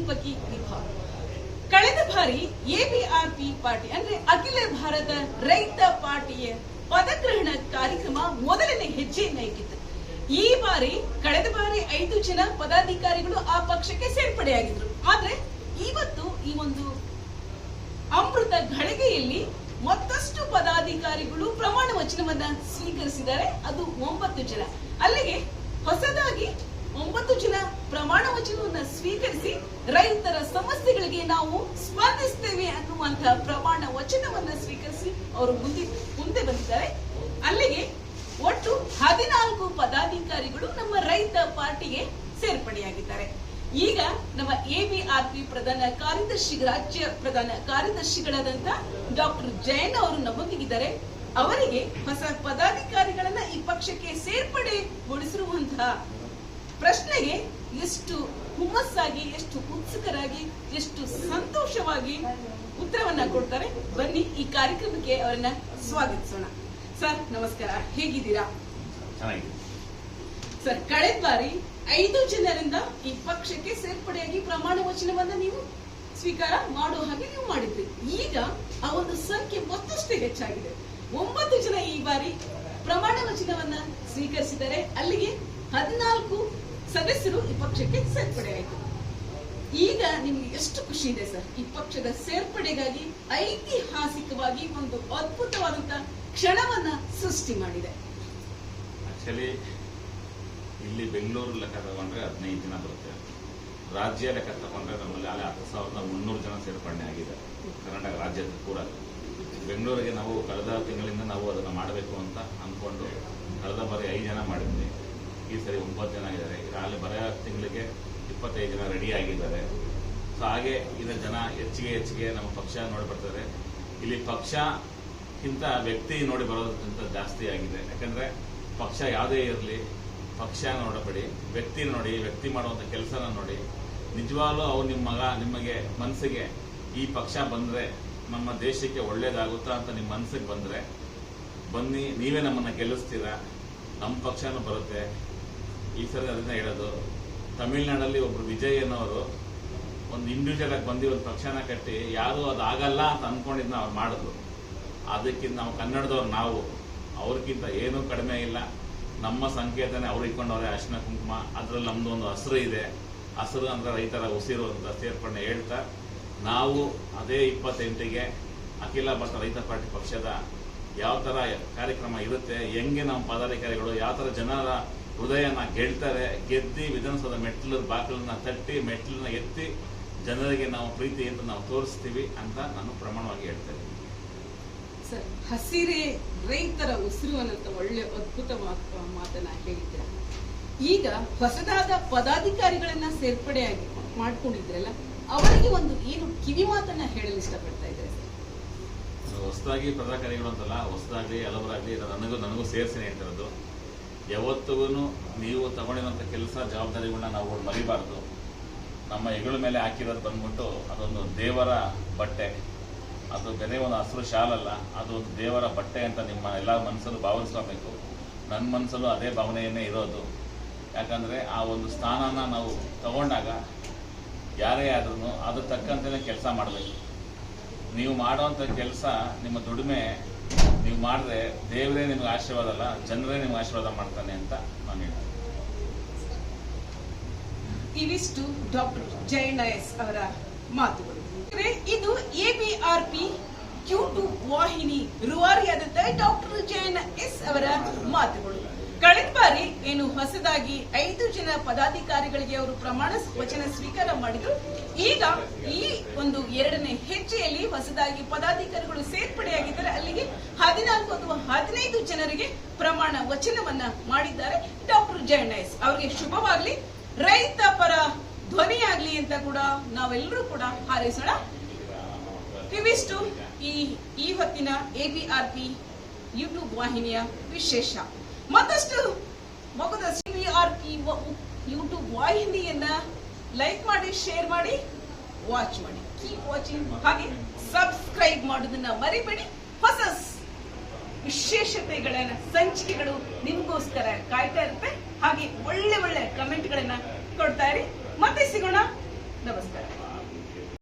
ಪ್ರಾಧ್ಯಾಪಕಿ ವಿಭಾಗ. ಕಳೆದ ಬಾರಿ ಎಬಿಆರ್ಪಿ ಪಾರ್ಟಿ ಅಂದ್ರೆ ಅಖಿಲ ಭಾರತ ರೈತ ಪಾರ್ಟಿಯ ಪದಗ್ರಹಣ ಕಾರ್ಯಕ್ರಮ ಮೊದಲನೇ ಹೆಜ್ಜೆಯನ್ನ ಇಟ್ಟಿತ್ತು. ಈ ಬಾರಿ ಕಳೆದ ಬಾರಿ 5 ಜನ ಪದಾಧಿಕಾರಿಗಳು ಆ ಪಕ್ಷಕ್ಕೆ ಸೇರ್ಪಡೆಯಾಗಿದ್ರು. ಆದ್ರೆ ಇವತ್ತು ಈ ಒಂದು ಅಮೃತ ಘಳಿಗೆಯಲ್ಲಿ ಮತ್ತಷ್ಟು ಪದಾಧಿಕಾರಿಗಳು ಪ್ರಮಾಣ ವಚನವನ್ನ ಸ್ವೀಕರಿಸಿದ್ದಾರೆ. ಅದು 9 ಜನ. ಅಲ್ಲಿಗೆ ಹೊಸದಾಗಿ 9 ಜನ ಪ್ರಮಾಣ ವಚನವನ್ನ ಸ್ವೀಕರಿಸಿ ರೈತರ ಸಮಸ್ಯೆಗಳಿಗೆ ನಾವು ಸ್ಪಂದಿಸ್ತೇವೆ ಅನ್ನುವಂತಹ ಪ್ರಮಾಣ ವಚನವನ್ನ ಸ್ವೀಕರಿಸಿ ಅವರು ಮುಂದೆ ಬಂದಿದ್ದಾರೆ. ಅಲ್ಲಿಗೆ ಒಟ್ಟು 14 ಪದಾಧಿಕಾರಿಗಳು ನಮ್ಮ ರೈತ ಪಾರ್ಟಿಗೆ ಸೇರ್ಪಡೆಯಾಗಿದ್ದಾರೆ. ಈಗ ನಮ್ಮ ಎಬಿಆರ್ಪಿ ಪ್ರಧಾನ ಕಾರ್ಯದರ್ಶಿ ರಾಜ್ಯ ಪ್ರಧಾನ ಕಾರ್ಯದರ್ಶಿಗಳಾದಂತ ಡಾಕ್ಟರ್ ಜಯಣ್ಣ ಅವರು ನಮ್ಮೊಂದಿಗಿದ್ದಾರೆ. ಅವರಿಗೆ ಹೊಸ ಪದಾಧಿಕಾರಿಗಳನ್ನ ಈ ಪಕ್ಷಕ್ಕೆ ಸೇರ್ಪಡೆಗೊಳಿಸಿರುವಂತಹ ಪ್ರಶ್ನೆಗೆ ಎಷ್ಟು ಹುಮ್ಮಸ್ಸಾಗಿ, ಎಷ್ಟು ಉತ್ಸುಕರಾಗಿ, ಎಷ್ಟು ಸಂತೋಷವಾಗಿ ಉತ್ತರವನ್ನ ಕೊಡ್ತಾರೆ. ಬನ್ನಿ ಈ ಕಾರ್ಯಕ್ರಮಕ್ಕೆ ಅವರನ್ನ ಸ್ವಾಗತಿಸೋಣ. ಸರ್ ನಮಸ್ಕಾರ, ಹೇಗಿದ್ದೀರಾ? ಸರ್, ಕಳೆದ ಬಾರಿ 5 ಜನರಿಂದ ಈ ಪಕ್ಷಕ್ಕೆ ಸೇರ್ಪಡೆಯಾಗಿ ಪ್ರಮಾಣ ವಚನವನ್ನ ನೀವು ಸ್ವೀಕಾರ ಮಾಡುವ ಹಾಗೆ ನೀವು ಮಾಡಿದ್ರಿ. ಈಗ ಆ ಒಂದು ಸಂಖ್ಯೆ ಮತ್ತಷ್ಟು ಹೆಚ್ಚಾಗಿದೆ. 9 ಜನ ಈ ಬಾರಿ ಪ್ರಮಾಣ ವಚನವನ್ನ ಸ್ವೀಕರಿಸಿದ್ದಾರೆ. ಅಲ್ಲಿಗೆ 14 ಸದಸ್ಯರು ಈ ಪಕ್ಷಕ್ಕೆ ಸೇರ್ಪಡೆಯಾಯಿತು. ಈಗ ನಿಮ್ಗೆ ಎಷ್ಟು ಖುಷಿ ಇದೆ ಸರ್? ಈ ಪಕ್ಷದ ಸೇರ್ಪಡೆಗಾಗಿ ಐತಿಹಾಸಿಕವಾಗಿ ಒಂದು ಅದ್ಭುತವಾದಂತಹ ಕ್ಷಣವನ್ನ ಸೃಷ್ಟಿ ಮಾಡಿದೆ. ಆಕ್ಚುಲಿ ಇಲ್ಲಿ ಬೆಂಗಳೂರು ಲೆಕ್ಕ ತಗೊಂಡ್ರೆ 15 ಜನ ಬರುತ್ತೆ. ರಾಜ್ಯ ಲೆಕ್ಕ ತಗೊಂಡ್ರೆ ನಮ್ಮಲ್ಲಿ ಅಲ್ಲಿ 10,300 ಜನ ಸೇರ್ಪಡೆ ಆಗಿದೆ ಕರ್ನಾಟಕ ರಾಜ್ಯದ ಕೂಡ. ಬೆಂಗಳೂರಿಗೆ ನಾವು ಕಳೆದ ತಿಂಗಳಿಂದ ನಾವು ಅದನ್ನು ಮಾಡಬೇಕು ಅಂತ ಅಂದ್ಕೊಂಡು ಕಳೆದ ಬಾರಿ 5 ಜನ ಮಾಡಿದ್ವಿ. ಈ ಸರಿ 9 ಜನ ಇದ್ದಾರೆ. ಈಗ ಅಲ್ಲಿ ಬರೋ ತಿಂಗಳಿಗೆ 25 ಜನ ರೆಡಿ ಆಗಿದ್ದಾರೆ. ಸೊ ಹಾಗೆ ಇದರ ಜನ ಹೆಚ್ಚಿಗೆ ನಮ್ಮ ಪಕ್ಷ ನೋಡಿ ಬರ್ತಾರೆ. ಇಲ್ಲಿ ಪಕ್ಷಕ್ಕಿಂತ ವ್ಯಕ್ತಿ ನೋಡಿ ಬರೋದಕ್ಕಿಂತ ಜಾಸ್ತಿ ಆಗಿದೆ. ಯಾಕಂದ್ರೆ ಪಕ್ಷ ಯಾವುದೇ ಇರಲಿ, ಪಕ್ಷ ನೋಡಬೇಡಿ, ವ್ಯಕ್ತಿ ನೋಡಿ, ವ್ಯಕ್ತಿ ಮಾಡುವಂತ ಕೆಲಸನ ನೋಡಿ. ನಿಜವಾಗ್ಲೂ ಅವ್ರು ನಿಮಗೆ ಮನಸ್ಸಿಗೆ ಈ ಪಕ್ಷ ಬಂದ್ರೆ ನಮ್ಮ ದೇಶಕ್ಕೆ ಒಳ್ಳೇದಾಗುತ್ತಾ ಅಂತ ನಿಮ್ಮ ಮನಸ್ಸಿಗೆ ಬಂದ್ರೆ ಬನ್ನಿ, ನೀವೇ ನಮ್ಮನ್ನ ಗೆಲ್ಲಿಸ್ತೀರಾ, ನಮ್ಮ ಪಕ್ಷನೂ ಬರುತ್ತೆ. ಈ ಸರಿ ಅದನ್ನ ಹೇಳೋದು. ತಮಿಳ್ನಾಡಲ್ಲಿ ಒಬ್ರು ವಿಜಯ್ ಅನ್ನೋರು ಒಂದು ಇಂಡಿವಿಜುವಲ್ ಆಗಿ ಬಂದು ಒಂದು ಪಕ್ಷನ ಕಟ್ಟಿ ಯಾರು ಅದು ಆಗಲ್ಲ ಅಂತ ಅನ್ಕೊಂಡಿದ್ನ ಅವ್ರು ಮಾಡಿದ್ರು. ಅದಕ್ಕಿಂತ ನಾವು ಕನ್ನಡದವ್ರು, ನಾವು ಅವ್ರಿಗಿಂತ ಏನೂ ಕಡಿಮೆ ಇಲ್ಲ. ನಮ್ಮ ಸಂಕೇತನೇ ಅವ್ರು ಇಟ್ಕೊಂಡವ್ರೆ, ಅರಿಶಿನ ಕುಂಕುಮ. ಅದ್ರಲ್ಲಿ ನಮ್ದು ಒಂದು ಹಸಿರು ಇದೆ. ಹಸಿರು ಅಂದ್ರೆ ರೈತರ ಉಸಿರು ಅಂತ ಸೇರ್ಪಡೆ ಹೇಳ್ತಾ ನಾವು ಅದೇ 28ಗೆ ಅಖಿಲ ಭಾರತ ರೈತ ಪಾರ್ಟಿ ಪಕ್ಷದ ಯಾವ ತರ ಕಾರ್ಯಕ್ರಮ ಇರುತ್ತೆ, ಹೆಂಗೆ ನಮ್ಮ ಪದಾಧಿಕಾರಿಗಳು ಯಾವ ತರ ಜನರ ಹೃದಯನ ಗೆಲ್ತಾರೆ, ಗೆದ್ದಿ ವಿಧಾನಸೌಧ ಮೆಟ್ಲ ಬಾಗಿಲನ್ನ ತಟ್ಟಿ ಮೆಟ್ಲನ್ನ ಎತ್ತಿ ಜನರಿಗೆ ನಾವು ಪ್ರೀತಿಯಿಂದ ನಾವು ತೋರಿಸ್ತೀವಿ ಅಂತ ನಾನು ಪ್ರಮಾಣವಾಗಿ ಹೇಳ್ತೇನೆ. ಸರ್, ಹಸಿರೇ ರೈತರ ಉಸಿರು ಅನ್ನಂತ ಒಳ್ಳೆ ಅದ್ಭುತ ಮಾತನ್ನ ಹೇಳಿದ್ದೀರಾ. ಈಗ ಹೊಸದಾದ ಪದಾಧಿಕಾರಿಗಳನ್ನ ಸೇರ್ಪಡೆಯಾಗಿ ಮಾಡ್ಕೊಂಡಿದ್ರಲ್ಲ, ಅವರಿಗೆ ಒಂದು ಏನು ಕಿವಿ ಮಾತನ್ನ ಹೇಳಲು ಇಷ್ಟಪಡ್ತಾ ಇದ್ದಾರೆ ಸರ್? ಹೊಸದಾಗಿ ಪದಾಧಿಕಾರಿಗಳು ಅಂತಲ್ಲ, ಹೊಸದಾಗ್ಲಿ ಹಲವರಾಗ್ಲಿ ನನಗೂ ಸೇರಿಸಿ ಹೇಳ್ತಿರೋದು. ಯಾವತ್ತಿಗೂ ನೀವು ತಗೊಂಡಿರುವಂತ ಕೆಲಸ ಜವಾಬ್ದಾರಿಗಳನ್ನ ನಾವು ಮರಿಬಾರ್ದು. ನಮ್ಮ ಹೆಗಲ ಮೇಲೆ ಹಾಕಿರೋದು ಬಂದ್ಬಿಟ್ಟು ಅದೊಂದು ದೇವರ ಬಟ್ಟೆ. ಅದು ಬೇರೆ ಒಂದು ಹಸಿರು ಶಾಲಲ್ಲ, ಅದು ಒಂದು ದೇವರ ಬಟ್ಟೆ ಅಂತ ನಿಮ್ಮ ಎಲ್ಲ ಮನಸ್ಸಲ್ಲೂ ಭಾವಿಸ್ಕೋಬೇಕು. ನನ್ನ ಮನಸ್ಸಲ್ಲೂ ಅದೇ ಭಾವನೆಯನ್ನೇ ಇರೋದು. ಯಾಕಂದ್ರೆ ಆ ಒಂದು ಸ್ಥಾನನ ನಾವು ತಗೊಂಡಾಗ ಯಾರೇ ಆದ್ರೂ ಅದ್ರ ತಕ್ಕಂತೆಯೇ ಕೆಲಸ ಮಾಡಬೇಕು. ನೀವು ಮಾಡುವಂಥ ಕೆಲಸ, ನಿಮ್ಮ ದುಡಿಮೆ ನೀವು ಮಾಡಿದ್ರೆ ದೇವರೇ ನಿಮ್ಗೆ ಆಶೀರ್ವಾದ ಅಲ್ಲ, ಜನರೇ ನಿಮ್ಗೆ ಆಶೀರ್ವಾದ ಮಾಡ್ತಾನೆ ಅಂತ ನಾನು ಹೇಳ್ತೀನಿ. ಇವಿಷ್ಟು ಡಾಕ್ಟರ್ ಜಯಣ್ಣ ಎಸ್ ಅವರ ಮಾತುಗಳು. ಇದು ಎಬಿಆರ್ಪಿ ಯೂಟ್ಯೂಬ್ ವಾಹಿನಿ ರೂವಾರಿಯಾದಂತ ಡಾಕ್ಟರ್ ಜಯಣ್ಣ ಎಸ್ ಅವರ ಮಾತುಗಳು. ಕಳೆದ ಬಾರಿ ಏನು ಹೊಸದಾಗಿ 5 ಜನ ಪದಾಧಿಕಾರಿಗಳಿಗೆ ಅವರು ಪ್ರಮಾಣ ವಚನ ಸ್ವೀಕಾರ ಮಾಡಿದ್ರು. ಈಗ ಈ ಒಂದು 2ನೇ ಹೆಜ್ಜೆಯಲ್ಲಿ ಹೊಸದಾಗಿ ಪದಾಧಿಕಾರಿಗಳು ಸೇರ್ಪಡೆಯಾಗಿದ್ದಾರೆ. ಅಲ್ಲಿಗೆ 14 ಅಥವಾ 15 ಜನರಿಗೆ ಪ್ರಮಾಣ ವಚನವನ್ನ ಮಾಡಿದ್ದಾರೆ ಈ ಜಯಣ್ಣ ಎಸ್. ಅವರಿಗೆ ಶುಭವಾಗ್ಲಿ, ರೈತ ಪರ ಧ್ವನಿಯಾಗ್ಲಿ ಅಂತ ಕೂಡ ನಾವೆಲ್ಲರೂ ಕೂಡ ಹಾರೈಸೋಣ. ಇವಿಷ್ಟು ಈ ಹೊತ್ತಿನ ಎಬಿಆರ್ಪಿ ಯೂಟ್ಯೂಬ್ ವಾಹಿನಿಯ ವಿಶೇಷ. ಮತ್ತಷ್ಟು ಮಗುದ ಎಬಿಆರ್ಪಿ ಯೂಟ್ಯೂಬ್ ವಾಹಿನಿಯನ್ನ ಲೈಕ್ ಮಾಡಿ, ಶೇರ್ ಮಾಡಿ, ವಾಚ್ ಮಾಡಿ. Keep watching. ಹಾಗೆ ಸಬ್ಸ್ಕ್ರೈಬ್ ಮಾಡೋದನ್ನ ಮರಿಬೇಡಿ. ಹೊಸ ವಿಶೇಷತೆಗಳ ಸಂಚಿಕೆಗಳು ನಿಮಗೋಸ್ಕರ ಕಾಯ್ತಾ ಇರುತ್ತೆ. ಹಾಗೆ ಒಳ್ಳೆ ಒಳ್ಳೆ ಕಮೆಂಟ್ಗಳನ್ನ ಕೊಡ್ತಾ ಇರಿ. ಮತ್ತೆ ಸಿಗೋಣ.